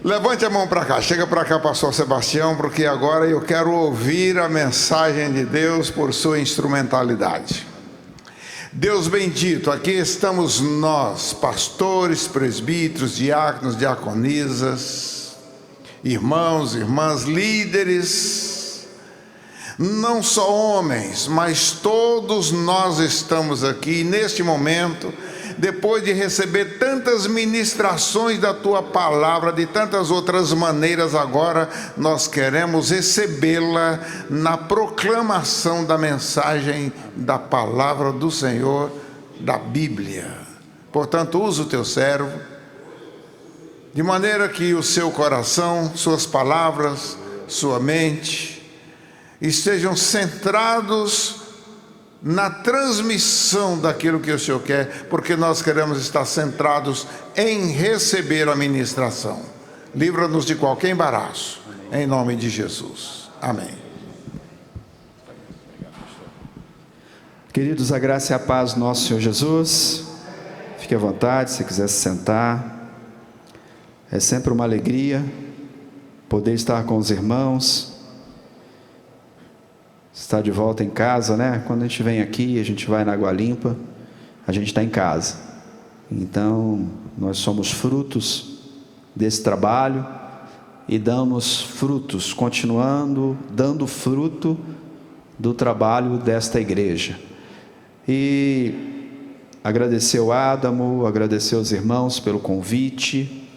Levante a mão para cá, chega para cá, pastor Sebastião, porque agora eu quero ouvir a mensagem de Deus por sua instrumentalidade. Deus bendito, aqui estamos nós, pastores, presbíteros, diáconos, diaconisas, irmãos, irmãs, líderes, não só homens, mas todos nós estamos aqui neste momento, depois de receber tantas ministrações da tua palavra, de tantas outras maneiras, agora nós queremos recebê-la na proclamação da mensagem da palavra do Senhor, da Bíblia. Portanto, usa o teu servo, de maneira que o seu coração, suas palavras, sua mente, estejam centrados na transmissão daquilo que o Senhor quer, porque nós queremos estar centrados em receber a ministração. Livra-nos de qualquer embaraço, em nome de Jesus. Amém. Queridos, a graça e a paz do nosso Senhor Jesus. Fique à vontade, se quiser se sentar. É sempre uma alegria poder estar com os irmãos, estar de volta em casa, né? Quando a gente vem aqui, a gente vai na Água Limpa, a gente está em casa. Então, nós somos frutos desse trabalho e damos frutos, continuando dando fruto do trabalho desta igreja. E agradecer ao Adamo, agradecer aos irmãos pelo convite,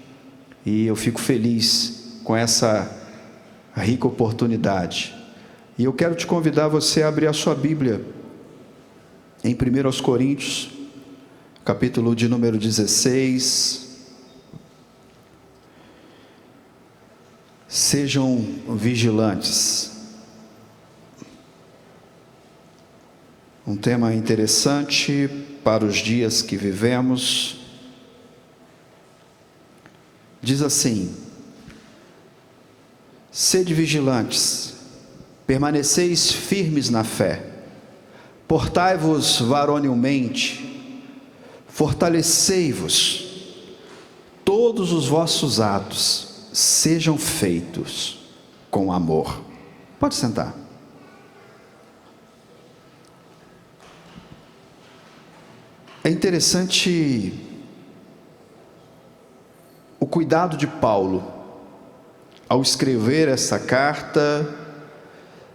e eu fico feliz com essa rica oportunidade. E eu quero te convidar você a abrir a sua Bíblia em 1 Coríntios, capítulo de número 16. Sejam vigilantes. Um tema interessante para os dias que vivemos. Diz assim: sede vigilantes, permaneceis firmes na fé, portai-vos varonilmente, fortalecei-vos, todos os vossos atos sejam feitos com amor. Pode sentar. É interessante o cuidado de Paulo ao escrever essa carta,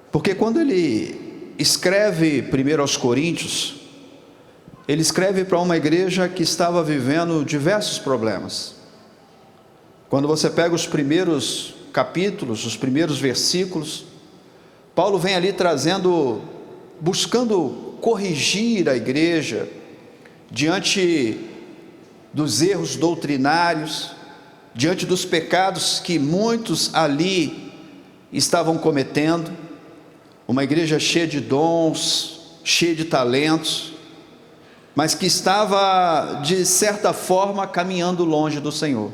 porque quando ele escreve 1 aos Coríntios, ele escreve para uma igreja que estava vivendo diversos problemas. Quando você pega os primeiros capítulos, os primeiros versículos, Paulo vem ali buscando corrigir a igreja diante dos erros doutrinários, diante dos pecados que muitos ali estavam cometendo. Uma igreja cheia de dons, cheia de talentos, mas que estava, de certa forma, caminhando longe do Senhor.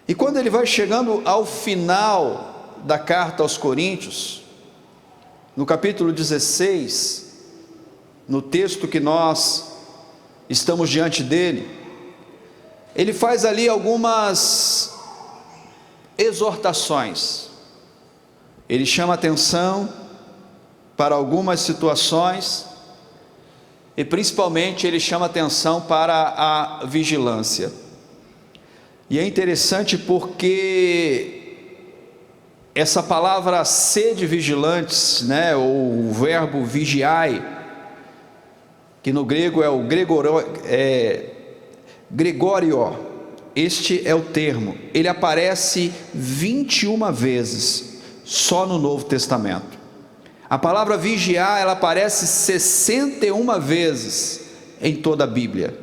E quando ele vai chegando ao final da carta aos Coríntios, no capítulo 16, no texto que nós estamos diante dele, ele faz ali algumas exortações. Ele chama atenção para algumas situações e principalmente ele chama atenção para a vigilância. E é interessante porque essa palavra sede vigilantes, né, ou o verbo vigiai, que no grego é o Gregório, este é o termo, ele aparece 21 vezes só no Novo Testamento. A palavra vigiar, ela aparece 61 vezes em toda a Bíblia.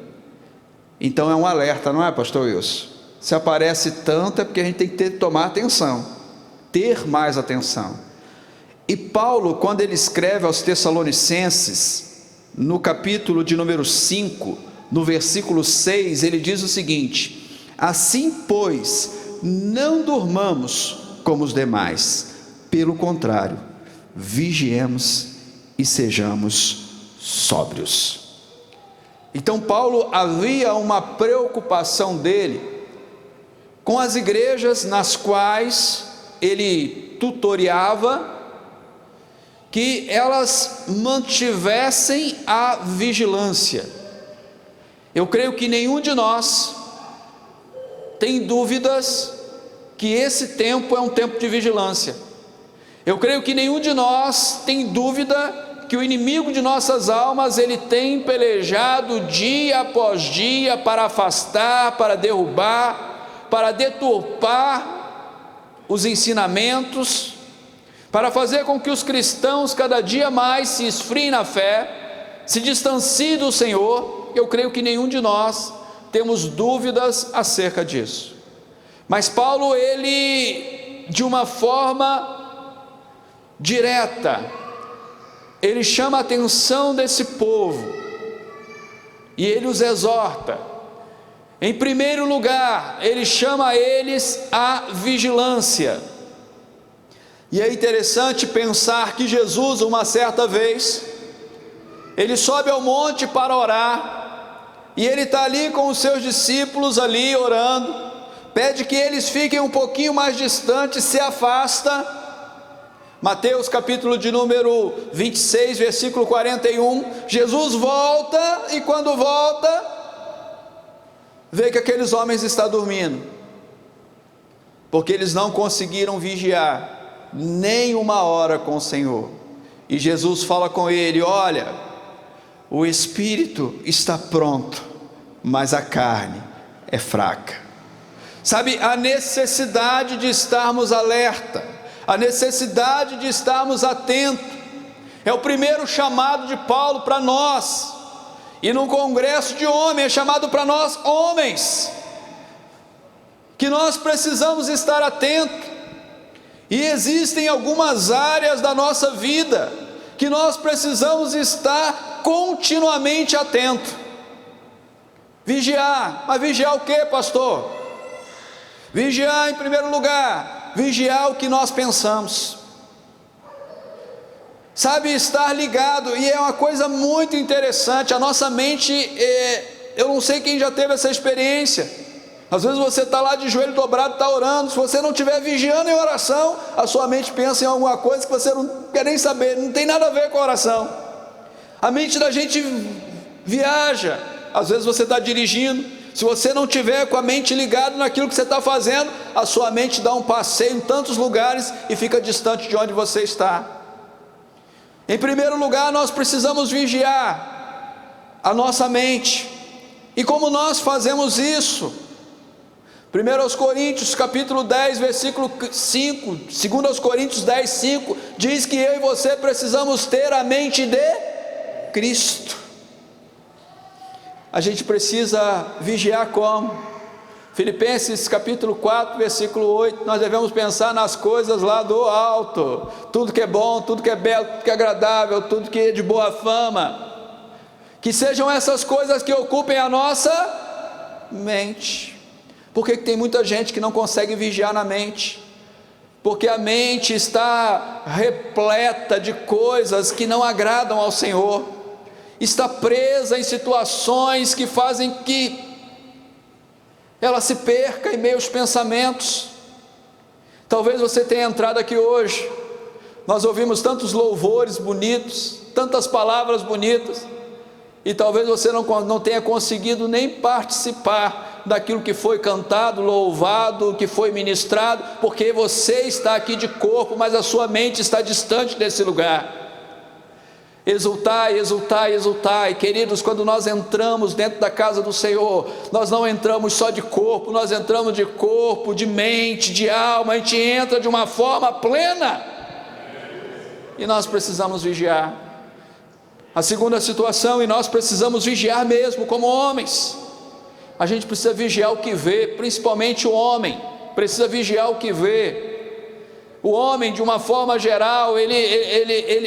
Então é um alerta, não é, pastor Wilson? Se aparece tanto é porque a gente tem que tomar atenção, ter mais atenção. E Paulo, quando ele escreve aos Tessalonicenses, no capítulo de número 5, no versículo 6, ele diz o seguinte: assim pois, não durmamos como os demais, pelo contrário, vigiemos e sejamos sóbrios. Então Paulo havia uma preocupação dele com as igrejas nas quais ele tutoriava, que elas mantivessem a vigilância. Eu creio que nenhum de nós tem dúvidas que esse tempo é um tempo de vigilância. Eu creio que nenhum de nós tem dúvida que o inimigo de nossas almas, ele tem pelejado dia após dia para afastar, para derrubar, para deturpar os ensinamentos, para fazer com que os cristãos cada dia mais se esfriem na fé, se distanciem do Senhor. Eu creio que nenhum de nós temos dúvidas acerca disso. Mas Paulo, ele, de uma forma direta, ele chama a atenção desse povo, e ele os exorta. Em primeiro lugar, ele chama eles à vigilância. E é interessante pensar que Jesus, uma certa vez, ele sobe ao monte para orar, e ele está ali com os seus discípulos ali orando, pede que eles fiquem um pouquinho mais distantes, se afasta. Mateus capítulo de número 26, versículo 41, Jesus volta, e quando volta, vê que aqueles homens estão dormindo, porque eles não conseguiram vigiar nem uma hora com o Senhor. E Jesus fala com ele: olha, o espírito está pronto, mas a carne é fraca. Sabe, a necessidade de estarmos alerta, a necessidade de estarmos atentos, é o primeiro chamado de Paulo para nós. E num congresso de homens, é chamado para nós homens, que nós precisamos estar atentos. E existem algumas áreas da nossa vida que nós precisamos estar continuamente atentos. Vigiar, mas vigiar o que, pastor? Vigiar, em primeiro lugar, vigiar o que nós pensamos. Sabe, estar ligado, e é uma coisa muito interessante, a nossa mente, eu não sei quem já teve essa experiência. Às vezes você está lá de joelho dobrado, está orando, se você não estiver vigiando em oração, a sua mente pensa em alguma coisa que você não quer nem saber, não tem nada a ver com a oração. A mente da gente viaja. Às vezes você está dirigindo, se você não tiver com a mente ligada naquilo que você está fazendo, a sua mente dá um passeio em tantos lugares e fica distante de onde você está. Em primeiro lugar, nós precisamos vigiar a nossa mente. E como nós fazemos isso? 1 Coríntios capítulo 10, versículo 5, 2 Coríntios 10, 5, diz que eu e você precisamos ter a mente de Cristo. A gente precisa vigiar como? Filipenses capítulo 4, versículo 8, nós devemos pensar nas coisas lá do alto, tudo que é bom, tudo que é belo, tudo que é agradável, tudo que é de boa fama, que sejam essas coisas que ocupem a nossa mente. Por que tem muita gente que não consegue vigiar na mente? Porque a mente está repleta de coisas que não agradam ao Senhor, está presa em situações que fazem que ela se perca em meio aos pensamentos. Talvez você tenha entrado aqui hoje, nós ouvimos tantos louvores bonitos, tantas palavras bonitas, e talvez você não tenha conseguido nem participar daquilo que foi cantado, louvado, que foi ministrado, porque você está aqui de corpo, mas a sua mente está distante desse lugar. Exultai, exultai, exultai. Queridos, quando nós entramos dentro da casa do Senhor, nós não entramos só de corpo, nós entramos de corpo, de mente, de alma, a gente entra de uma forma plena, e nós precisamos vigiar. A segunda situação, e nós precisamos vigiar mesmo como homens, a gente precisa vigiar o que vê, principalmente o homem, precisa vigiar o que vê. O homem, de uma forma geral,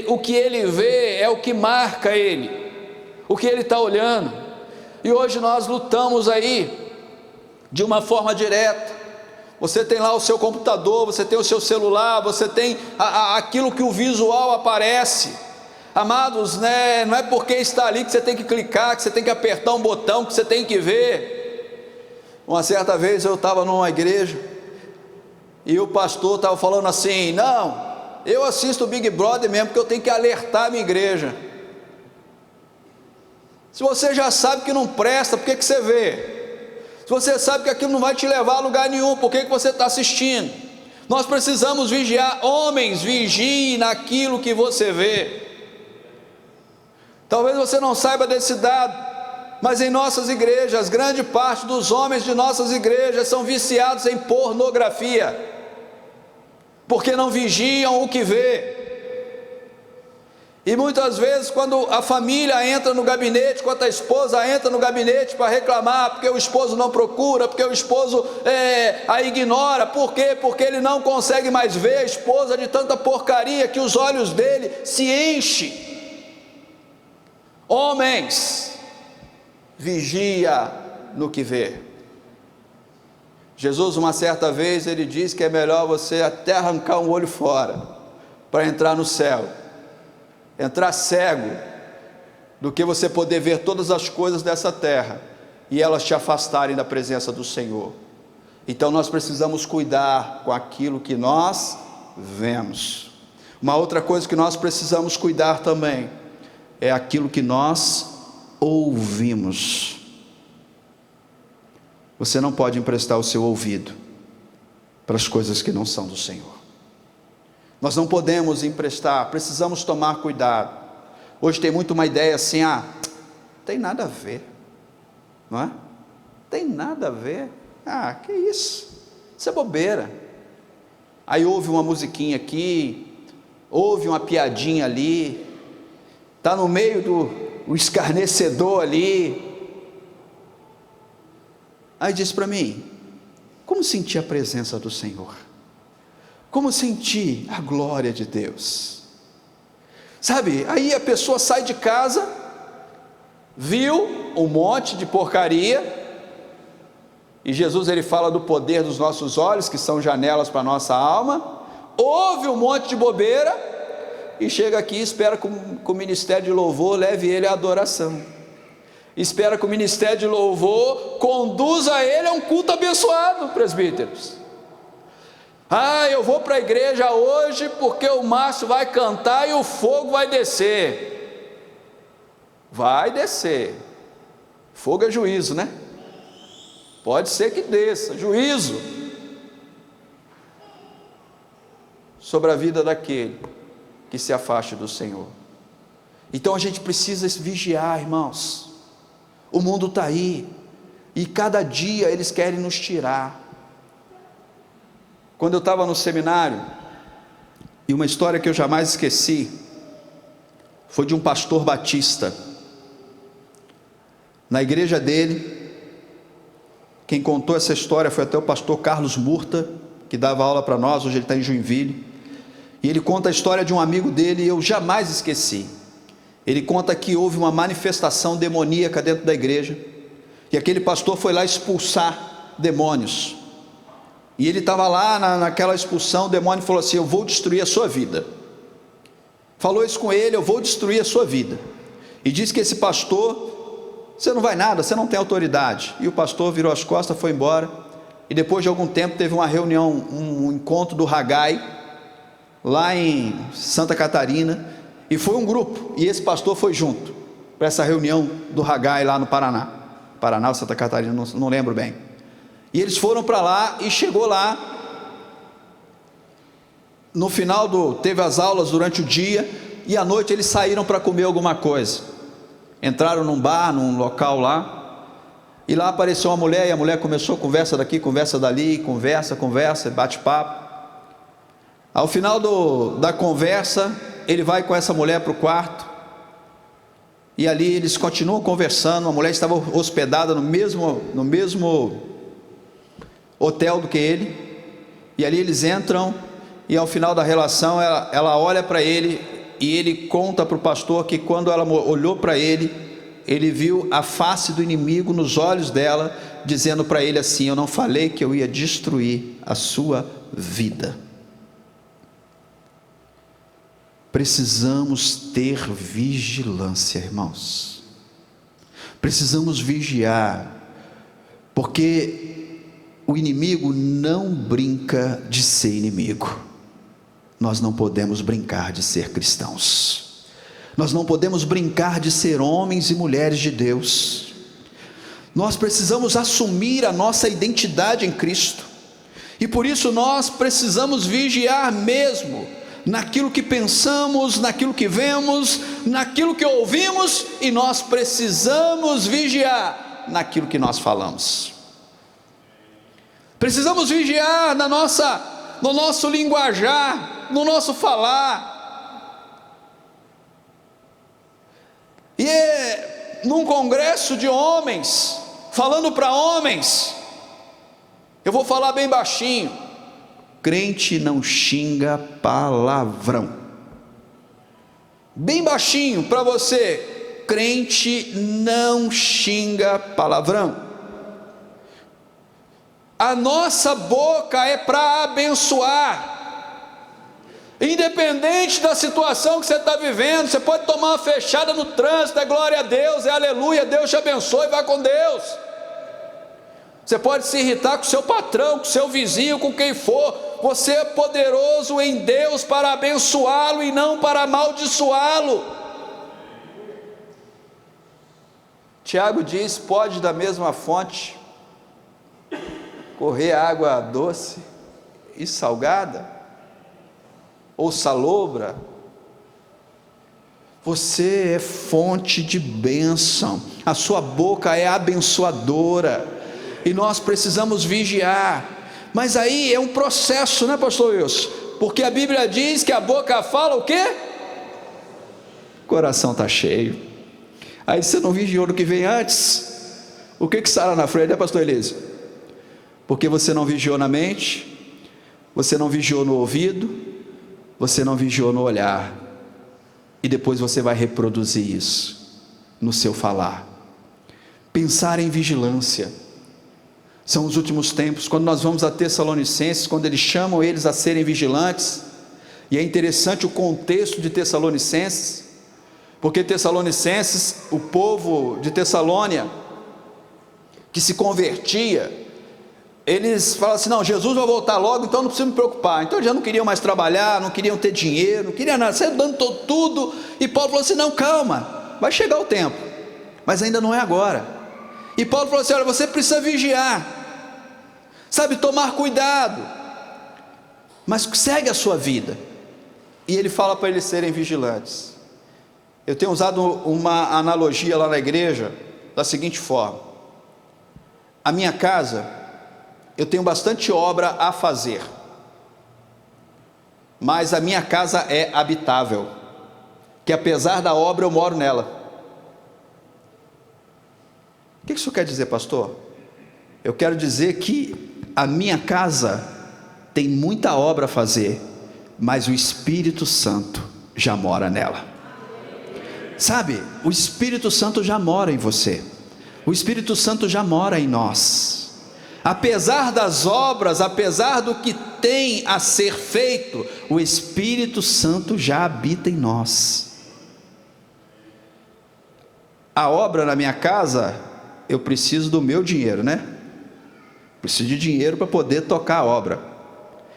o que ele vê é o que marca ele, o que ele está olhando. E hoje nós lutamos aí de uma forma direta. Você tem lá o seu computador, você tem o seu celular, você tem aquilo que o visual aparece. Amados, né, não é porque está ali que você tem que clicar, que você tem que apertar um botão, que você tem que ver. Uma certa vez eu estava numa igreja e o pastor estava falando assim: não, eu assisto o Big Brother mesmo porque eu tenho que alertar a minha igreja. Se você já sabe que não presta, por que você vê? Se você sabe que aquilo não vai te levar a lugar nenhum, por que você está assistindo? Nós precisamos vigiar. Homens, vigiem naquilo que você vê. Talvez você não saiba desse dado, mas em nossas igrejas, grande parte dos homens de nossas igrejas são viciados em pornografia, porque não vigiam o que vê. E muitas vezes, quando a família entra no gabinete, quando a esposa entra no gabinete para reclamar, porque o esposo não procura, porque o esposo a ignora, por quê? Porque ele não consegue mais ver a esposa de tanta porcaria que os olhos dele se enchem. Homens, vigia no que vê. Jesus, uma certa vez, ele diz que é melhor você até arrancar um olho fora para entrar no céu, entrar cego, do que você poder ver todas as coisas dessa terra e elas te afastarem da presença do Senhor. Então nós precisamos cuidar com aquilo que nós vemos. Uma outra coisa que nós precisamos cuidar também é aquilo que nós ouvimos. Você não pode emprestar o seu ouvido para as coisas que não são do Senhor. Nós não podemos emprestar, precisamos tomar cuidado. Hoje tem muito uma ideia assim: tem nada a ver, não é? Tem nada a ver, que isso é bobeira. Aí ouve uma musiquinha aqui, ouve uma piadinha ali, está no meio do escarnecedor ali. Aí diz para mim: como sentir a presença do Senhor? Como sentir a glória de Deus? Sabe, aí a pessoa sai de casa, viu um monte de porcaria, e Jesus ele fala do poder dos nossos olhos, que são janelas para a nossa alma, ouve um monte de bobeira, e chega aqui e espera que o ministério de louvor leve ele à adoração, espera que o ministério de louvor conduza ele a um culto abençoado, presbíteros. Eu vou para a igreja hoje porque o Márcio vai cantar e o fogo vai descer. Vai descer. Fogo é juízo, né? Pode ser que desça, juízo sobre a vida daquele que se afaste do Senhor. Então a gente precisa vigiar, irmãos. O mundo está aí, e cada dia eles querem nos tirar. Quando eu estava no seminário, e uma história que eu jamais esqueci, foi de um pastor batista. Na igreja dele, quem contou essa história foi até o pastor Carlos Murta, que dava aula para nós, hoje ele está em Joinville, e ele conta a história de um amigo dele, e eu jamais esqueci. Ele conta que houve uma manifestação demoníaca dentro da igreja, e aquele pastor foi lá expulsar demônios, e ele estava lá naquela expulsão, o demônio falou assim: eu vou destruir a sua vida. Falou isso com ele: eu vou destruir a sua vida. E disse que esse pastor: você não vai nada, você não tem autoridade. E o pastor virou as costas, foi embora. E depois de algum tempo teve uma reunião, um encontro do Haggai, lá em Santa Catarina, e foi um grupo, e esse pastor foi junto para essa reunião do Haggai lá no Paraná ou Santa Catarina, não lembro bem. E eles foram para lá, e chegou lá, no final teve as aulas durante o dia, e à noite eles saíram para comer alguma coisa, entraram num bar, num local lá, e lá apareceu uma mulher, e a mulher começou a conversa daqui, conversa dali, conversa, bate-papo. Ao final da conversa, ele vai com essa mulher para o quarto, e ali eles continuam conversando. A mulher estava hospedada no mesmo hotel do que ele, e ali eles entram, e ao final da relação ela olha para ele, e ele conta para o pastor que quando ela olhou para ele, ele viu a face do inimigo nos olhos dela, dizendo para ele assim: eu não falei que eu ia destruir a sua vida. Precisamos ter vigilância, irmãos. Precisamos vigiar, porque o inimigo não brinca de ser inimigo. Nós não podemos brincar de ser cristãos. Nós não podemos brincar de ser homens e mulheres de Deus. Nós precisamos assumir a nossa identidade em Cristo. E por isso nós precisamos vigiar mesmo naquilo que pensamos, naquilo que vemos, naquilo que ouvimos, e nós precisamos vigiar naquilo que nós falamos. Precisamos vigiar no nosso linguajar, no nosso falar. E num congresso de homens, falando para homens, eu vou falar bem baixinho: crente não xinga palavrão. Bem baixinho para você: crente não xinga palavrão. A nossa boca é para abençoar. Independente da situação que você está vivendo, você pode tomar uma fechada no trânsito, é glória a Deus, é aleluia, Deus te abençoe, vai com Deus. Você pode se irritar com o seu patrão, com o seu vizinho, com quem for. Você é poderoso em Deus para abençoá-lo e não para amaldiçoá-lo. Tiago diz: pode da mesma fonte correr água doce e salgada, ou salobra. Você é fonte de bênção, a sua boca é abençoadora, e nós precisamos vigiar. Mas aí é um processo, né, pastor Wilson? Porque a Bíblia diz que a boca fala o quê? O coração está cheio. Aí você não vigiou no que vem antes. O que sai lá na frente, né, pastor Elísio? Porque você não vigiou na mente, você não vigiou no ouvido, você não vigiou no olhar, e depois você vai reproduzir isso no seu falar. Pensar em vigilância. São os últimos tempos. Quando nós vamos a Tessalonicenses, quando eles chamam eles a serem vigilantes, e é interessante o contexto de Tessalonicenses, porque Tessalonicenses, o povo de Tessalônia, que se convertia, eles falam assim: não, Jesus vai voltar logo, então não preciso me preocupar. Então eles já não queriam mais trabalhar, não queriam ter dinheiro, não queriam nada, saiu dando tudo. E Paulo falou assim: não, calma, vai chegar o tempo, mas ainda não é agora. E Paulo falou assim: olha, você precisa vigiar, sabe, tomar cuidado, mas segue a sua vida. E ele fala para eles serem vigilantes. Eu tenho usado uma analogia lá na igreja da seguinte forma: a minha casa, eu tenho bastante obra a fazer, mas a minha casa é habitável, que apesar da obra eu moro nela. O que isso quer dizer, pastor? Eu quero dizer que a minha casa tem muita obra a fazer, mas o Espírito Santo já mora nela. Sabe, o Espírito Santo já mora em você, o Espírito Santo já mora em nós. Apesar das obras, apesar do que tem a ser feito, o Espírito Santo já habita em nós. A obra na minha casa, eu preciso do meu dinheiro, né? Preciso de dinheiro para poder tocar a obra.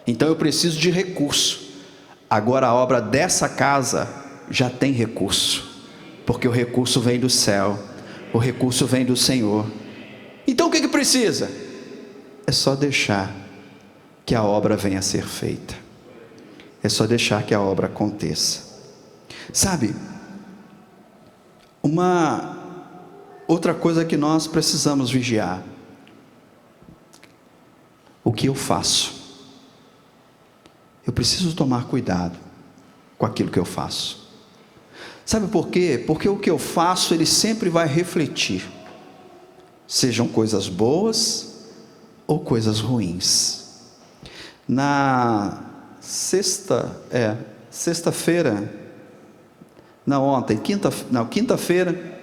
Então eu preciso de recurso. Agora a obra dessa casa já tem recurso, porque o recurso vem do céu, o recurso vem do Senhor. Então o que precisa? É só deixar que a obra venha a ser feita. É só deixar que a obra aconteça. Sabe, uma outra coisa que nós precisamos vigiar: o que eu faço. Eu preciso tomar cuidado com aquilo que eu faço. Sabe por quê? Porque o que eu faço, ele sempre vai refletir, sejam coisas boas ou coisas ruins. Na quinta-feira,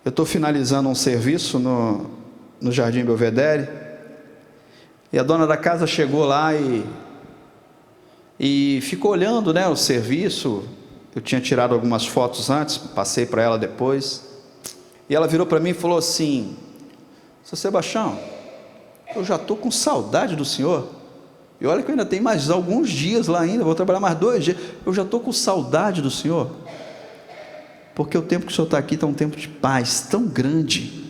eu estou finalizando um serviço no Jardim Belvedere, e a dona da casa chegou lá e ficou olhando, né, o serviço. Eu tinha tirado algumas fotos antes, passei para ela depois, e ela virou para mim e falou assim: seu Sebastião, eu já estou com saudade do Senhor. E olha que eu ainda tenho mais alguns dias lá ainda, vou trabalhar mais 2 dias. Eu já estou com saudade do Senhor. Porque o tempo que o Senhor está aqui está um tempo de paz tão grande,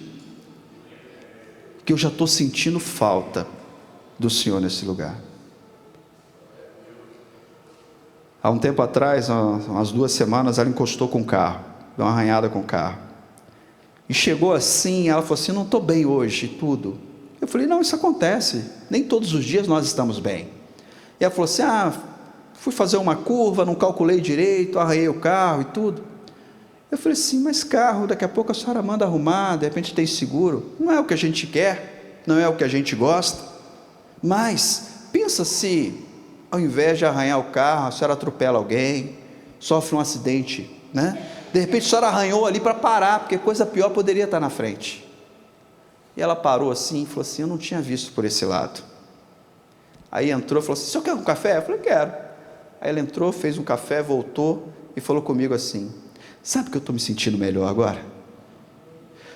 que eu já estou sentindo falta do Senhor nesse lugar. Há um tempo atrás, umas 2 semanas, ela encostou com o carro, deu uma arranhada com o carro. E chegou assim, ela falou assim, não estou bem hoje, tudo. Eu falei, não, isso acontece, nem todos os dias nós estamos bem. E ela falou assim, fui fazer uma curva, não calculei direito, arranhei o carro e tudo. Eu falei assim, mas carro, daqui a pouco a senhora manda arrumar, de repente tem seguro. Não é o que a gente quer, não é o que a gente gosta. Mas, pensa se, ao invés de arranhar o carro, a senhora atropela alguém, sofre um acidente, né? De repente a senhora arranhou ali para parar, porque coisa pior poderia estar na frente. E ela parou assim e falou assim, eu não tinha visto por esse lado. Aí entrou e falou assim, o senhor quer um café? Eu falei, quero. Aí ela entrou, fez um café, voltou e falou comigo assim, sabe que eu estou me sentindo melhor agora?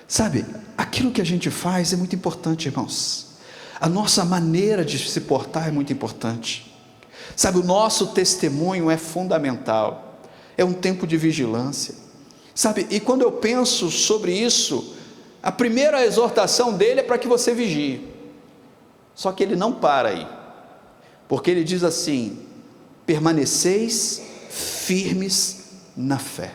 Sabe, aquilo que a gente faz é muito importante, irmãos. A nossa maneira de se portar é muito importante. Sabe, o nosso testemunho é fundamental. É um tempo de vigilância. Sabe, e quando eu penso sobre isso, a primeira exortação dele é para que você vigie. Só que ele não para aí. Porque ele diz assim, permaneceis firmes na fé.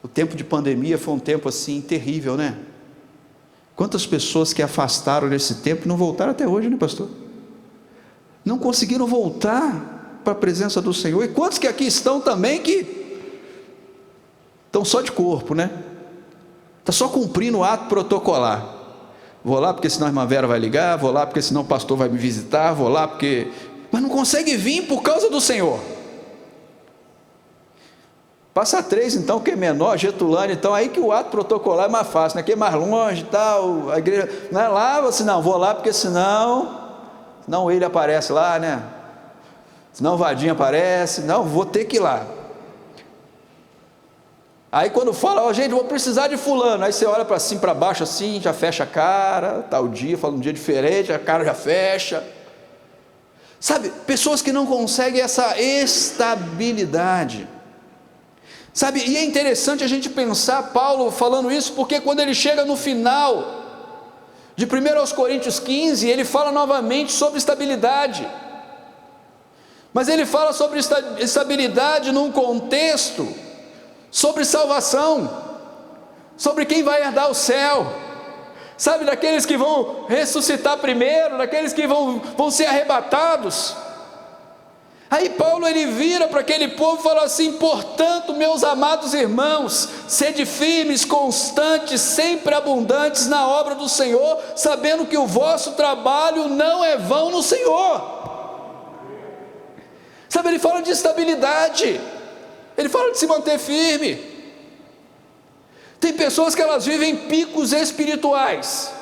O tempo de pandemia foi um tempo assim terrível, né? Quantas pessoas que afastaram nesse tempo não voltaram até hoje, né, pastor? Não conseguiram voltar para a presença do Senhor. E quantos que aqui estão também que estão só de corpo, né? Está só cumprindo o ato protocolar. Vou lá porque senão a irmã Vera vai ligar, vou lá porque senão o pastor vai me visitar, vou lá porque... Mas não consegue vir por causa do Senhor. Passa 3 então, que é menor, Getulândia, então aí que o ato protocolar é mais fácil, né? Que é mais longe e tal, a igreja, não é lá, você não, vou lá porque senão ele aparece lá, né? Senão o Vadinho aparece, não, vou ter que ir lá. Aí quando fala, gente, vou precisar de fulano, aí você olha para cima, para baixo assim, já fecha a cara, tal dia, fala um dia diferente, a cara já fecha. Sabe, pessoas que não conseguem essa estabilidade. Sabe, e é interessante a gente pensar Paulo falando isso, porque quando ele chega no final de 1 aos Coríntios 15, ele fala novamente sobre estabilidade. Mas ele fala sobre estabilidade num contexto sobre salvação, sobre quem vai herdar o céu, sabe, daqueles que vão ressuscitar primeiro, daqueles que vão ser arrebatados. Aí Paulo ele vira para aquele povo e fala assim, portanto meus amados irmãos, sede firmes, constantes, sempre abundantes na obra do Senhor, sabendo que o vosso trabalho não é vão no Senhor. Sabe, ele fala de estabilidade, ele fala de se manter firme. Tem pessoas que elas vivem picos espirituais.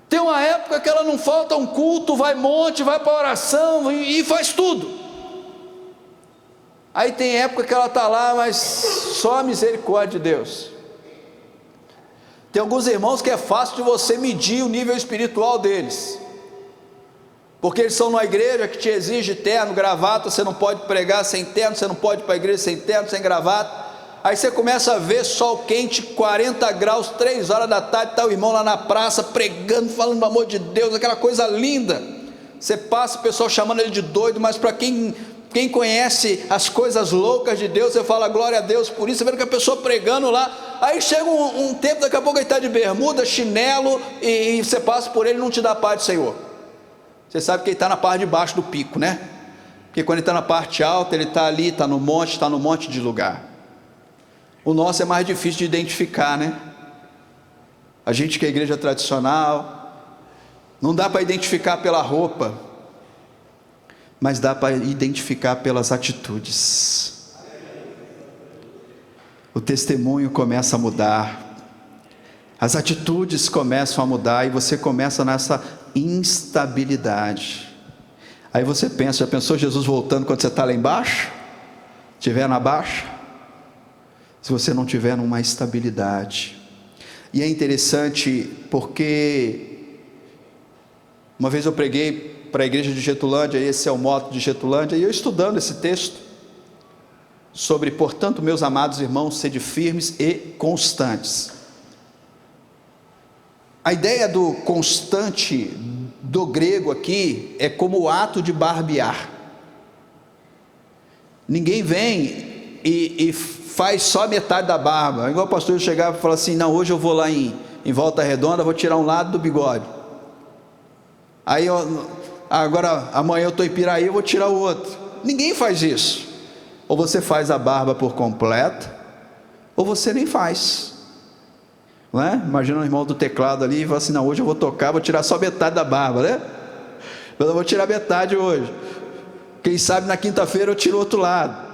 Tem uma época que ela não falta um culto, vai monte, vai para oração e faz tudo. Aí tem época que ela está lá, mas só a misericórdia de Deus. Tem alguns irmãos que é fácil de você medir o nível espiritual deles, porque eles são numa igreja que te exige terno, gravata, você não pode pregar sem terno, você não pode ir para a igreja sem terno, sem gravata. Aí você começa a ver sol quente, 40 graus, 3 horas da tarde, está o irmão lá na praça, pregando, falando do amor de Deus, aquela coisa linda. Você passa, o pessoal chamando ele de doido, mas para quem conhece as coisas loucas de Deus, você fala glória a Deus por isso. Você vê que a pessoa pregando lá, aí chega um tempo, daqui a pouco ele está de bermuda, chinelo, e você passa por ele e não te dá paz do Senhor. Você sabe que ele está na parte de baixo do pico, né? Porque quando ele está na parte alta, ele está ali, está no monte de lugar. O nosso é mais difícil de identificar, né? A gente que é igreja tradicional, não dá para identificar pela roupa, mas dá para identificar pelas atitudes. O testemunho começa a mudar, as atitudes começam a mudar, e você começa nessa instabilidade. Aí você pensa, já pensou Jesus voltando quando você está lá embaixo? Estiver na baixa? Se você não tiver numa estabilidade. E é interessante porque uma vez eu preguei para a igreja de Getulândia, esse é o mote de Getulândia, e eu estudando esse texto, sobre, portanto, meus amados irmãos, sede firmes e constantes. A ideia do constante, do grego aqui, é como o ato de barbear. Ninguém vem e faz só metade da barba, igual o pastor chegava e falava assim, não, hoje eu vou lá em Volta Redonda, vou tirar um lado do bigode, aí agora amanhã eu estou em Piraí, eu vou tirar o outro. Ninguém faz isso. Ou você faz a barba por completo, ou você nem faz, não é? Imagina o irmão do teclado ali e fala assim, não, hoje eu vou tocar, vou tirar só metade da barba, né? Eu vou tirar metade hoje, quem sabe na quinta-feira eu tiro o outro lado.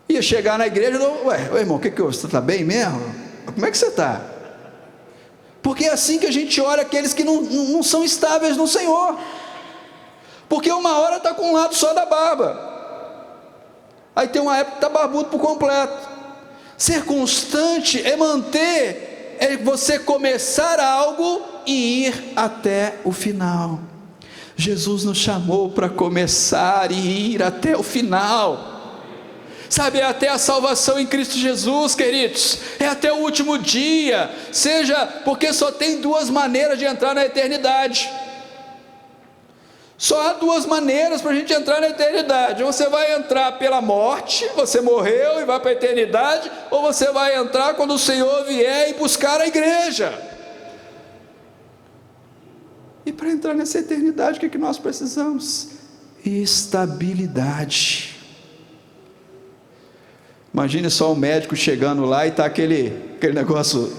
Ia chegar na igreja, ué irmão, que você está bem mesmo? Como é que você está? Porque é assim que a gente olha aqueles que não são estáveis no Senhor, porque uma hora está com um lado só da barba, aí tem uma época que está barbudo por completo. Ser constante é manter, é você começar algo e ir até o final. Jesus nos chamou para começar e ir até o final, sabe, é até a salvação em Cristo Jesus, queridos, é até o último dia, porque só tem duas maneiras de entrar na eternidade, só há duas maneiras para a gente entrar na eternidade: ou você vai entrar pela morte, você morreu e vai para a eternidade, ou você vai entrar quando o Senhor vier e buscar a igreja. E para entrar nessa eternidade, o que nós precisamos? Estabilidade. Imagine só um médico chegando lá e está aquele negócio,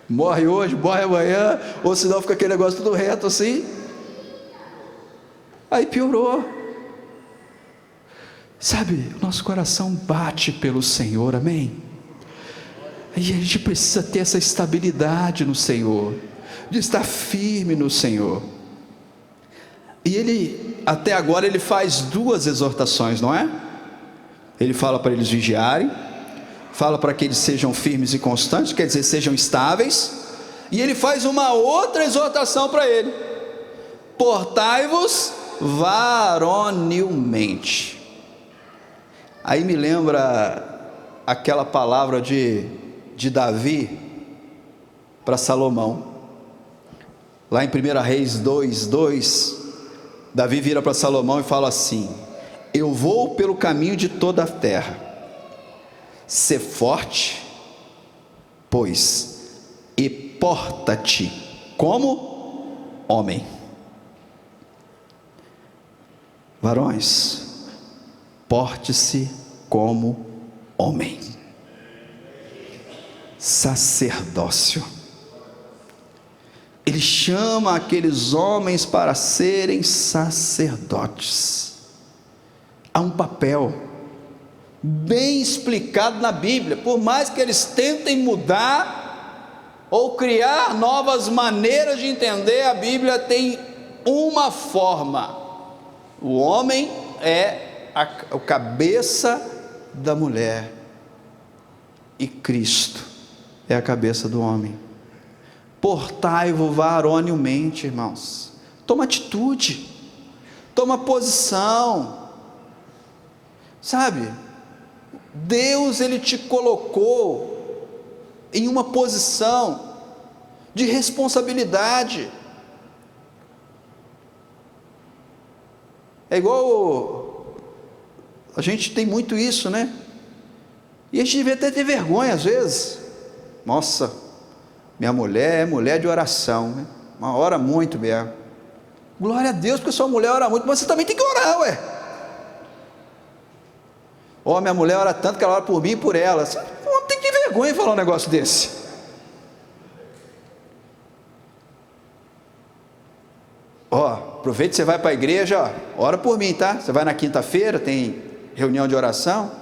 morre hoje, morre amanhã, ou senão fica aquele negócio tudo reto assim, aí piorou. Sabe, o nosso coração bate pelo Senhor, amém? E a gente precisa ter essa estabilidade no Senhor, de estar firme no Senhor. E ele, até agora, ele faz duas exortações, não é? Ele fala para eles vigiarem, fala para que eles sejam firmes e constantes, quer dizer, sejam estáveis, e ele faz uma outra exortação para ele: portai-vos varonilmente. Aí me lembra aquela palavra de Davi para Salomão, lá em 1 Reis 2:2, Davi vira para Salomão e fala assim: eu vou pelo caminho de toda a terra, sê forte, pois, e porta-te como homem. Varões, porte-se como homem. Sacerdócio. Ele chama aqueles homens para serem sacerdotes. Há um papel bem explicado na Bíblia, por mais que eles tentem mudar ou criar novas maneiras de entender, a Bíblia tem uma forma: o homem é a cabeça da mulher, e Cristo é a cabeça do homem. Portai-vos varonilmente, irmãos. Toma atitude, toma posição. Sabe, Deus, Ele te colocou em uma posição de responsabilidade. É igual, a gente tem muito isso, né? E a gente devia até ter vergonha às vezes. Nossa, minha mulher é mulher de oração, né? Uma ora muito mesmo. Glória a Deus, porque sua mulher ora muito, mas você também tem que orar, ué. Ó, minha mulher ora tanto que ela ora por mim e por ela. Você não tem que ter vergonha de falar um negócio desse. Ó, aproveita que você vai para a igreja, ó, ora por mim, tá? Você vai na quinta-feira, tem reunião de oração,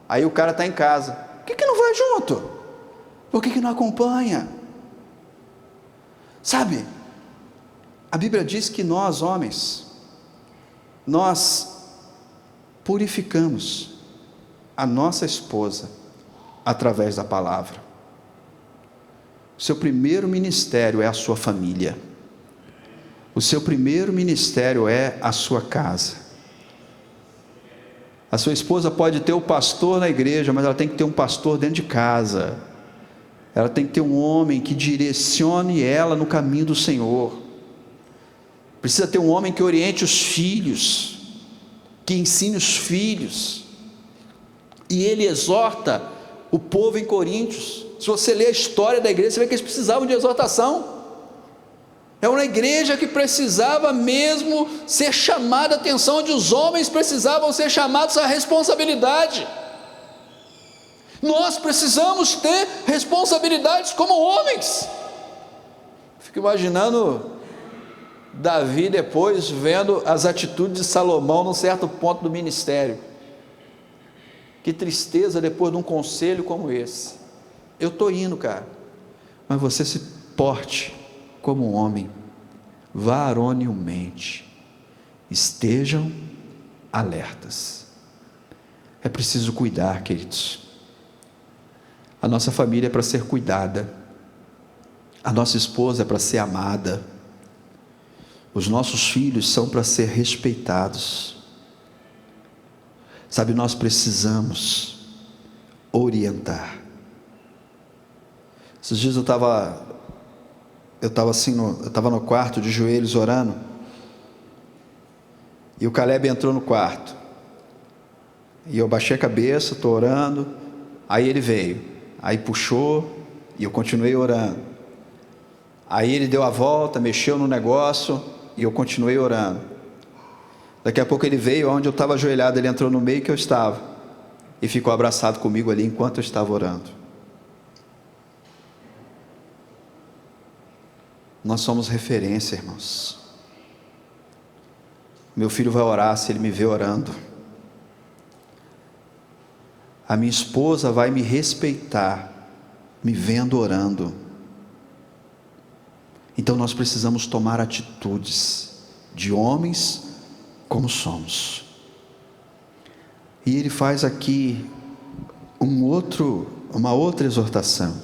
aí o cara está em casa. Por que não vai junto? Por que não acompanha? Sabe, a Bíblia diz que nós, homens, nós purificamos a nossa esposa através da palavra. O seu primeiro ministério é a sua família. O seu primeiro ministério é a sua casa. A sua esposa pode ter o pastor na igreja, mas ela tem que ter um pastor dentro de casa. Ela tem que ter um homem que direcione ela no caminho do Senhor. Precisa ter um homem que oriente os filhos, que ensine os filhos. E ele exorta o povo em Coríntios. Se você ler a história da igreja, você vê que eles precisavam de exortação. É uma igreja que precisava mesmo ser chamada a atenção, onde os homens precisavam ser chamados à responsabilidade. Nós precisamos ter responsabilidades como homens. Fico imaginando Davi depois vendo as atitudes de Salomão num certo ponto do ministério. Que tristeza depois de um conselho como esse. Eu estou indo, cara, mas você se porte como um homem, varonilmente, estejam alertas. É preciso cuidar, queridos. A nossa família é para ser cuidada, a nossa esposa é para ser amada, os nossos filhos são para ser respeitados. Sabe, nós precisamos orientar. Esses dias eu estava no quarto de joelhos orando, e o Caleb entrou no quarto, e eu baixei a cabeça, estou orando, aí ele veio, aí puxou, e eu continuei orando, aí ele deu a volta, mexeu no negócio, e eu continuei orando. Daqui a pouco ele veio, onde eu estava ajoelhado, ele entrou no meio que eu estava, e ficou abraçado comigo ali, enquanto eu estava orando. Nós somos referência, irmãos. Meu filho vai orar se ele me ver orando. A minha esposa vai me respeitar, me vendo orando. Então nós precisamos tomar atitudes de homens como somos. E ele faz aqui uma outra exortação.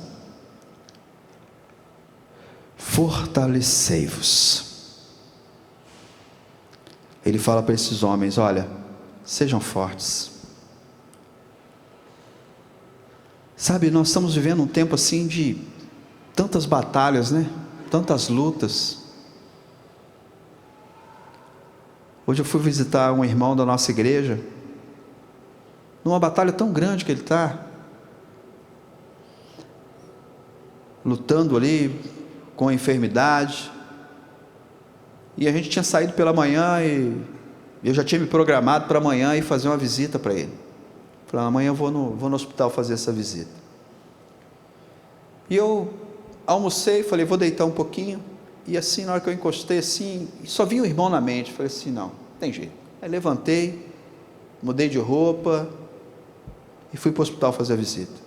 Fortalecei-vos. Ele fala para esses homens: olha, sejam fortes. Sabe, nós estamos vivendo um tempo assim de tantas batalhas, né? Tantas lutas. Hoje eu fui visitar um irmão da nossa igreja, numa batalha tão grande que ele está, lutando ali com a enfermidade, e a gente tinha saído pela manhã, e eu já tinha me programado para amanhã ir fazer uma visita para ele. Falei: amanhã eu vou no hospital fazer essa visita. E eu almocei, falei: vou deitar um pouquinho, e assim, na hora que eu encostei assim, só vinha o irmão na mente. Falei assim: não tem jeito. Aí levantei, mudei de roupa, e fui para o hospital fazer a visita.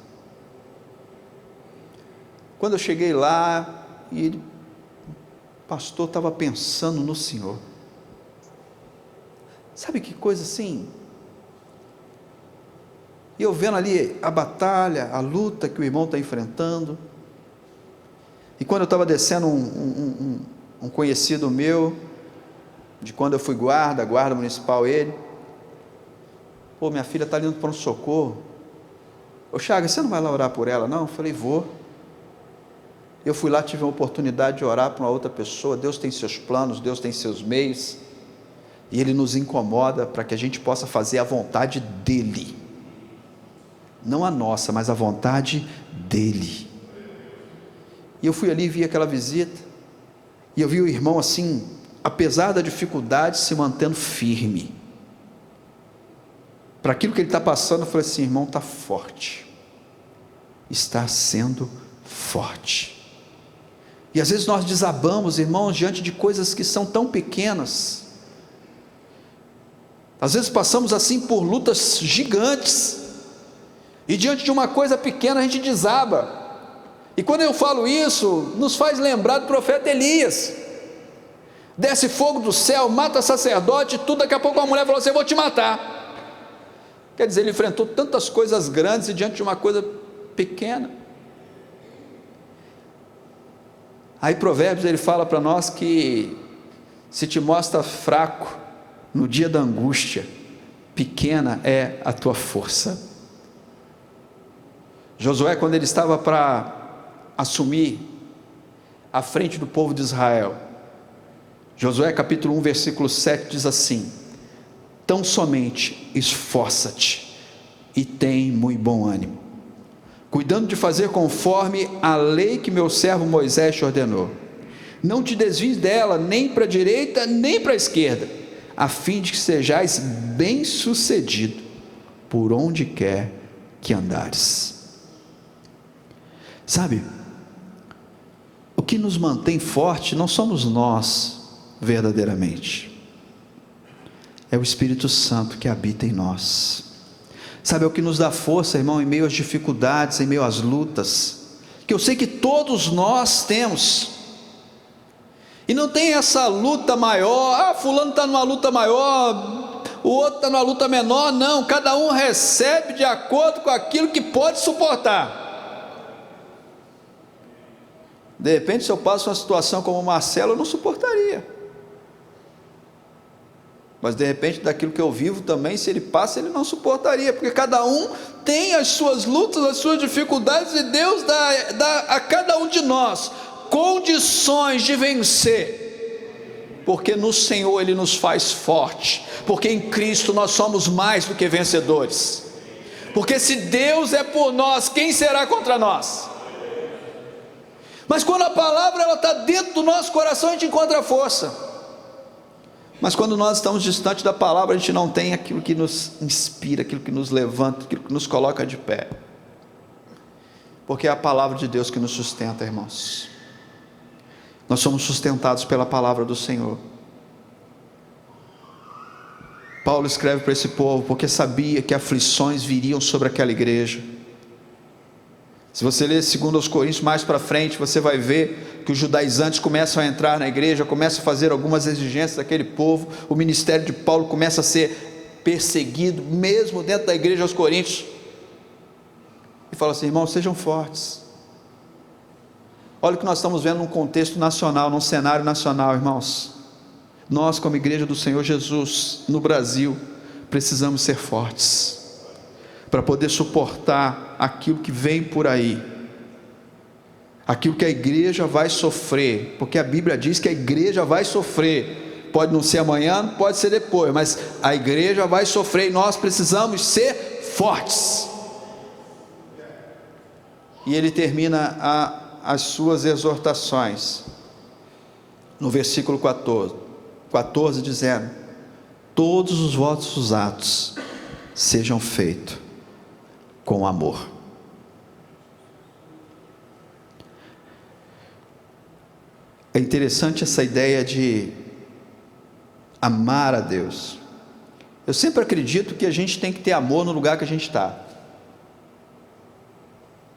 Quando eu cheguei lá, e o pastor estava pensando no Senhor. Sabe que coisa assim? E eu vendo ali a batalha, a luta que o irmão está enfrentando. E quando eu estava descendo, um conhecido meu, de quando eu fui guarda municipal, ele: pô, minha filha está indo para um socorro. Ô Chagas, você não vai lá orar por ela não? Eu falei: vou. Eu fui lá, tive a oportunidade de orar para uma outra pessoa. Deus tem seus planos, Deus tem seus meios, e Ele nos incomoda para que a gente possa fazer a vontade dEle, não a nossa, mas a vontade dEle. E eu fui ali, vi aquela visita, e eu vi o irmão assim, apesar da dificuldade, se mantendo firme. Para aquilo que ele está passando, eu falei assim: irmão, está forte, está sendo forte. E às vezes nós desabamos, irmãos, diante de coisas que são tão pequenas. Às vezes passamos assim por lutas gigantes, e diante de uma coisa pequena a gente desaba. E quando eu falo isso, nos faz lembrar do profeta Elias. Desce fogo do céu, mata sacerdote, tudo. Daqui a pouco a mulher falou assim: eu vou te matar. Quer dizer, ele enfrentou tantas coisas grandes e diante de uma coisa pequena. Aí Provérbios ele fala para nós que se te mostra fraco no dia da angústia, pequena é a tua força. Josué, quando ele estava para assumir à frente do povo de Israel, Josué capítulo 1 versículo 7 diz assim: tão somente esforça-te e tem muito bom ânimo, cuidando de fazer conforme a lei que meu servo Moisés te ordenou. Não te desvies dela, nem para a direita, nem para a esquerda, a fim de que sejais bem-sucedido por onde quer que andares. Sabe, o que nos mantém forte não somos nós verdadeiramente, é o Espírito Santo que habita em nós. Sabe, é o que nos dá força, irmão, em meio às dificuldades, em meio às lutas, que eu sei que todos nós temos. E não tem essa luta maior, fulano está numa luta maior, o outro está numa luta menor, não, cada um recebe de acordo com aquilo que pode suportar. De repente, se eu passo uma situação como o Marcelo, eu não suportaria, mas de repente daquilo que eu vivo também, se ele passa, ele não suportaria, porque cada um tem as suas lutas, as suas dificuldades, e Deus dá a cada um de nós condições de vencer, porque no Senhor Ele nos faz forte, porque em Cristo nós somos mais do que vencedores, porque se Deus é por nós, quem será contra nós? Mas quando a palavra ela está dentro do nosso coração, a gente encontra força. Mas quando nós estamos distantes da palavra, a gente não tem aquilo que nos inspira, aquilo que nos levanta, aquilo que nos coloca de pé, porque é a palavra de Deus que nos sustenta, irmãos. Nós somos sustentados pela palavra do Senhor. Paulo escreve para esse povo, porque sabia que aflições viriam sobre aquela igreja. Se você ler 2 Coríntios mais para frente, você vai ver que os judaizantes começam a entrar na igreja, começam a fazer algumas exigências daquele povo, o ministério de Paulo começa a ser perseguido, mesmo dentro da igreja aos Coríntios, e fala assim: irmãos, sejam fortes. Olha o que nós estamos vendo num contexto nacional, num cenário nacional, irmãos. Nós, como igreja do Senhor Jesus, no Brasil, precisamos ser fortes, para poder suportar aquilo que vem por aí, aquilo que a igreja vai sofrer, porque a Bíblia diz que a igreja vai sofrer, pode não ser amanhã, pode ser depois, mas a igreja vai sofrer, e nós precisamos ser fortes. E ele termina as suas exortações no versículo 14 dizendo: todos os vossos atos sejam feitos com amor. É interessante essa ideia de amar a Deus. Eu sempre acredito que a gente tem que ter amor no lugar que a gente está.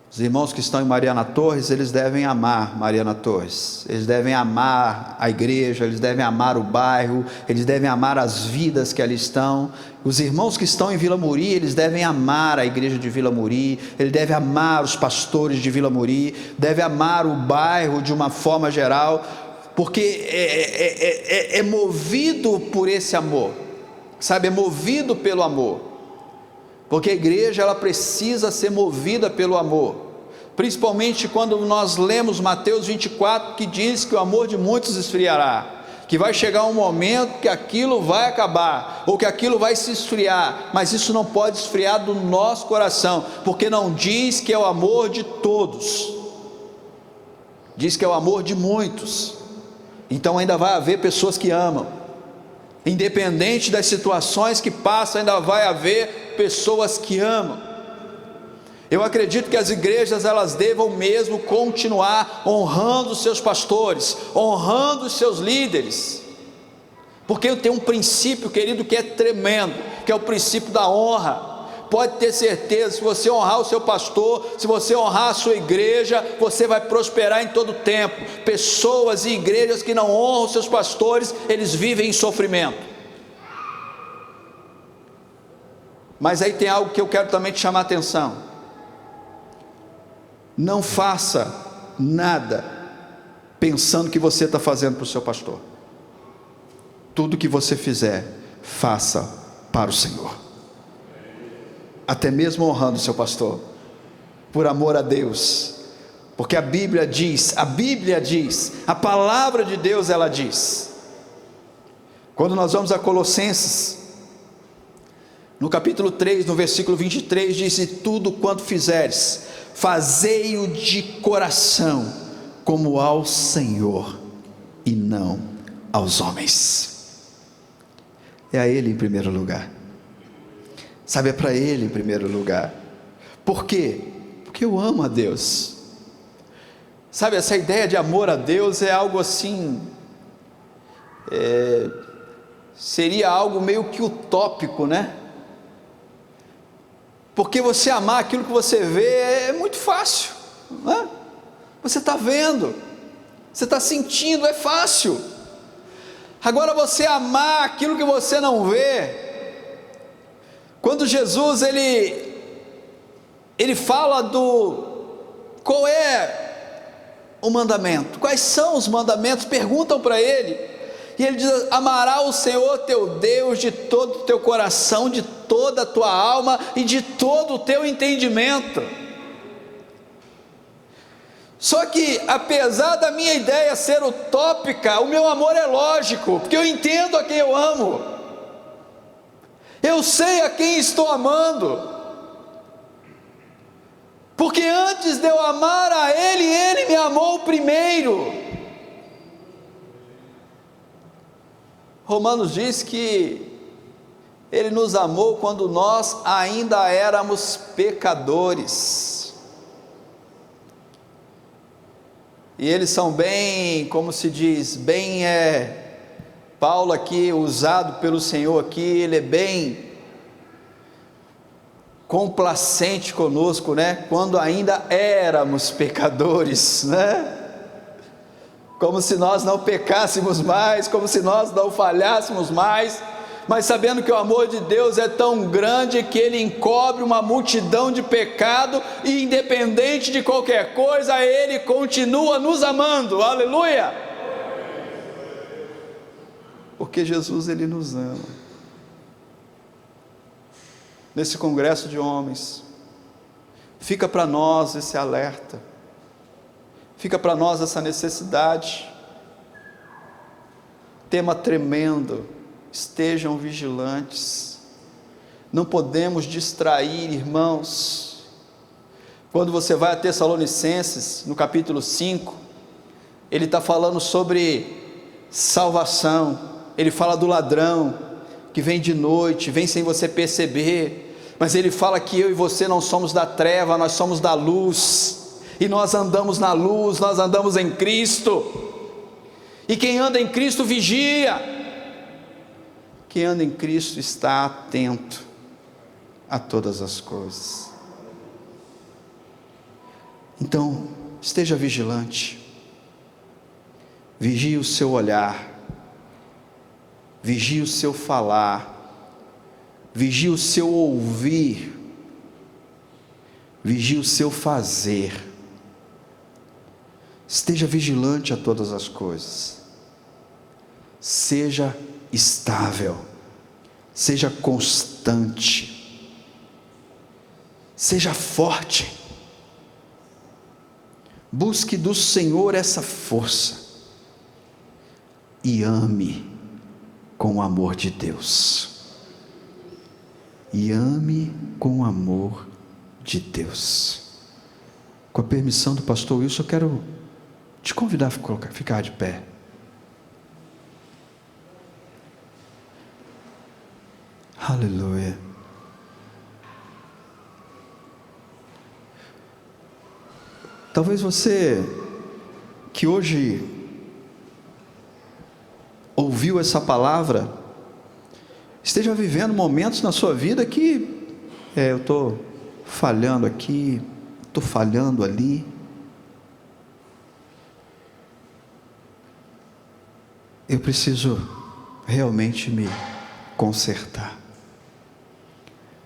Os irmãos que estão em Mariana Torres, eles devem amar Mariana Torres, eles devem amar a igreja, eles devem amar o bairro, eles devem amar as vidas que ali estão. Os irmãos que estão em Vila Muri, eles devem amar a igreja de Vila Muri, eles devem amar os pastores de Vila Muri, devem amar o bairro de uma forma geral, porque é movido por esse amor, sabe, é movido pelo amor, porque a igreja ela precisa ser movida pelo amor, principalmente quando nós lemos Mateus 24, que diz que o amor de muitos esfriará, que vai chegar um momento que aquilo vai acabar, ou que aquilo vai se esfriar, mas isso não pode esfriar do nosso coração, porque não diz que é o amor de todos, diz que é o amor de muitos. Então ainda vai haver pessoas que amam, independente das situações que passam, ainda vai haver pessoas que amam. Eu acredito que as igrejas elas devam mesmo continuar honrando os seus pastores, honrando os seus líderes, porque eu tenho um princípio, querido, que é tremendo, que é o princípio da honra. Pode ter certeza, se você honrar o seu pastor, se você honrar a sua igreja, você vai prosperar em todo tempo. Pessoas e igrejas que não honram os seus pastores, eles vivem em sofrimento. Mas aí tem algo que eu quero também te chamar a atenção: não faça nada pensando que você está fazendo para o seu pastor. Tudo que você fizer, faça para o Senhor, até mesmo honrando o seu pastor, por amor a Deus, porque a Bíblia diz, a palavra de Deus ela diz, quando nós vamos a Colossenses, no capítulo 3, no versículo 23, diz: e tudo quanto fizeres, fazei-o de coração, como ao Senhor, e não aos homens. É a Ele em primeiro lugar, sabe, é para Ele em primeiro lugar. Por quê? Porque eu amo a Deus. Sabe, essa ideia de amor a Deus é algo assim, seria algo meio que utópico, né? Porque você amar aquilo que você vê é muito fácil, né? Você está vendo, você está sentindo, é fácil. Agora você amar aquilo que você não vê, quando Jesus ele fala qual é o mandamento, quais são os mandamentos, perguntam para ele, e ele diz: amará o Senhor teu Deus de todo o teu coração, de toda a tua alma e de todo o teu entendimento. Só que, apesar da minha ideia ser utópica, o meu amor é lógico, porque eu entendo a quem eu amo, eu sei a quem estou amando, porque antes de eu amar a Ele, Ele me amou primeiro. Romanos diz que Ele nos amou quando nós ainda éramos pecadores. E eles são bem, como se diz, bem, Paulo aqui, usado pelo Senhor aqui, ele é bem complacente conosco, né? Quando ainda éramos pecadores, né? Como se nós não pecássemos mais, como se nós não falhássemos mais, mas sabendo que o amor de Deus é tão grande que Ele encobre uma multidão de pecado, e independente de qualquer coisa, Ele continua nos amando, aleluia, porque Jesus Ele nos ama. Nesse congresso de homens, fica para nós esse alerta, fica para nós essa necessidade, tema tremendo: estejam vigilantes. Não podemos distrair, irmãos. Quando você vai a Tessalonicenses, no capítulo 5, ele está falando sobre salvação, ele fala do ladrão, que vem de noite, vem sem você perceber, mas ele fala que eu e você não somos da treva, nós somos da luz, e nós andamos na luz, nós andamos em Cristo, e quem anda em Cristo vigia, quem anda em Cristo está atento a todas as coisas. Então, esteja vigilante, vigie o seu olhar, vigie o seu falar, vigie o seu ouvir, vigie o seu fazer. Esteja vigilante a todas as coisas, seja estável, seja constante, seja forte, busque do Senhor essa força, e ame com o amor de Deus, e ame com o amor de Deus. Com a permissão do pastor Wilson, eu quero te convidar a ficar de pé. Aleluia. Talvez você que hoje ouviu essa palavra esteja vivendo momentos na sua vida que eu estou falhando aqui, estou falhando ali. Eu preciso realmente me consertar.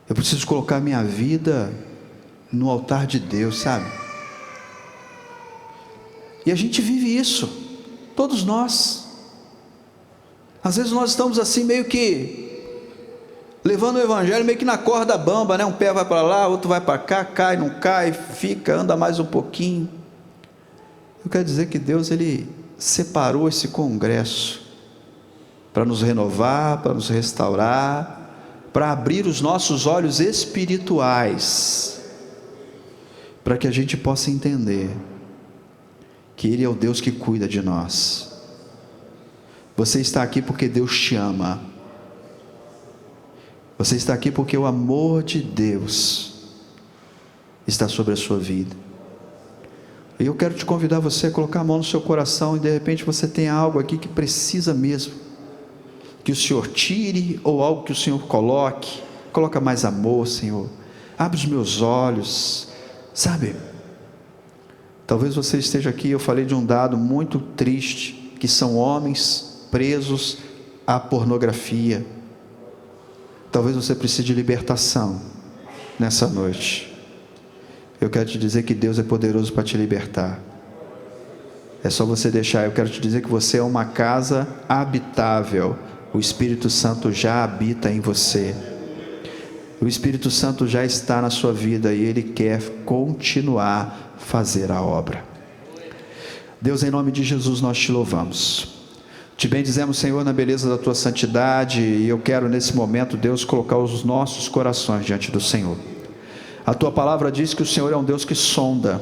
Eu preciso colocar minha vida no altar de Deus, sabe? E a gente vive isso, todos nós. Às vezes nós estamos assim meio que levando o evangelho meio que na corda bamba, né? Um pé vai para lá, outro vai para cá, cai, não cai, fica, anda mais um pouquinho. Eu quero dizer que Deus, Ele separou esse congresso para nos renovar, para nos restaurar, para abrir os nossos olhos espirituais, para que a gente possa entender que Ele é o Deus que cuida de nós. Você está aqui porque Deus te ama. Você está aqui porque o amor de Deus está sobre a sua vida. E eu quero te convidar você a colocar a mão no seu coração, e de repente você tem algo aqui que precisa mesmo que o Senhor tire, ou algo que o Senhor coloque. Coloca mais amor, Senhor. Abre os meus olhos, sabe? Talvez você esteja aqui, eu falei de um dado muito triste, que são homens presos à pornografia. Talvez você precise de libertação nessa noite. Eu quero te dizer que Deus é poderoso para te libertar. É só você deixar. Eu quero te dizer que você é uma casa habitável. O Espírito Santo já habita em você. O Espírito Santo já está na sua vida e Ele quer continuar a fazer a obra. Deus, em nome de Jesus, nós te louvamos. Te bendizemos, Senhor, na beleza da Tua santidade, e eu quero nesse momento, Deus, colocar os nossos corações diante do Senhor. A Tua palavra diz que o Senhor é um Deus que sonda,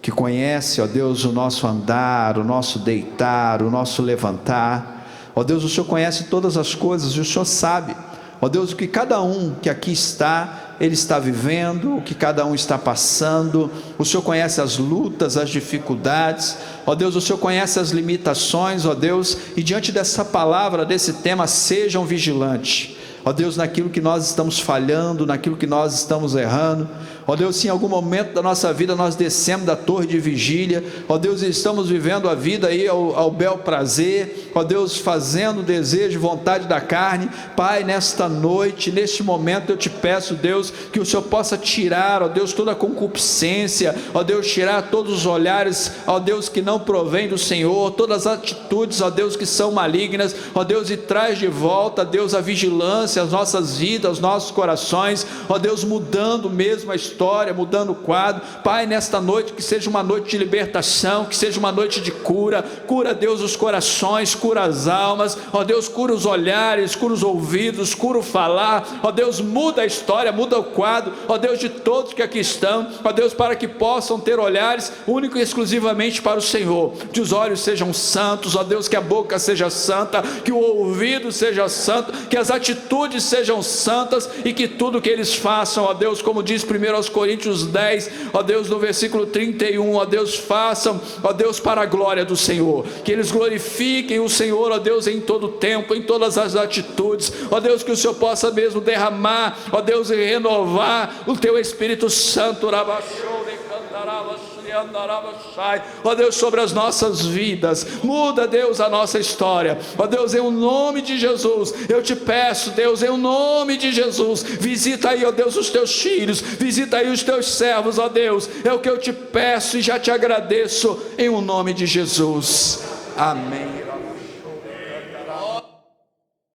que conhece, ó Deus, o nosso andar, o nosso deitar, o nosso levantar. Ó Deus, o Senhor conhece todas as coisas e o Senhor sabe, ó Deus, o que cada um que aqui está, ele está vivendo, o que cada um está passando. O Senhor conhece as lutas, as dificuldades, ó Deus, o Senhor conhece as limitações, ó Deus, e diante dessa palavra, desse tema, sejam vigilantes, ó Deus, naquilo que nós estamos falhando, naquilo que nós estamos errando. Ó Deus, se em algum momento da nossa vida nós descemos da torre de vigília, ó Deus, e estamos vivendo a vida aí ao bel prazer, ó Deus, fazendo o desejo, vontade da carne, Pai, nesta noite, neste momento, eu te peço, Deus, que o Senhor possa tirar, ó Deus, toda a concupiscência, ó Deus, tirar todos os olhares, ó Deus, que não provém do Senhor, todas as atitudes, ó Deus, que são malignas, ó Deus, e traz de volta, Deus, a vigilância, as nossas vidas, os nossos corações, ó Deus, mudando mesmo a história, mudando o quadro. Pai, nesta noite, que seja uma noite de libertação, que seja uma noite de cura. Cura, Deus, os corações, cura as almas, ó Deus, cura os olhares, cura os ouvidos, cura o falar, ó Deus, muda a história, muda o quadro, ó Deus, de todos que aqui estão, ó Deus, para que possam ter olhares único e exclusivamente para o Senhor, que os olhos sejam santos, ó Deus, que a boca seja santa, que o ouvido seja santo, que as atitudes sejam santas, e que tudo que eles façam, ó Deus, como diz 1 Coríntios 10, ó Deus, no versículo 31, ó Deus, façam, ó Deus, para a glória do Senhor, que eles glorifiquem o Senhor, ó Deus, em todo tempo, em todas as atitudes, ó Deus, que o Senhor possa mesmo derramar, ó Deus, e renovar o Teu Espírito Santo, ó Deus, sobre as nossas vidas. Muda, Deus, a nossa história, ó Deus, em o nome de Jesus, eu te peço, Deus, em o nome de Jesus, visita aí, ó Deus, os Teus filhos, visita aí os Teus servos, ó Deus, é o que eu te peço e já te agradeço, em o nome de Jesus, amém.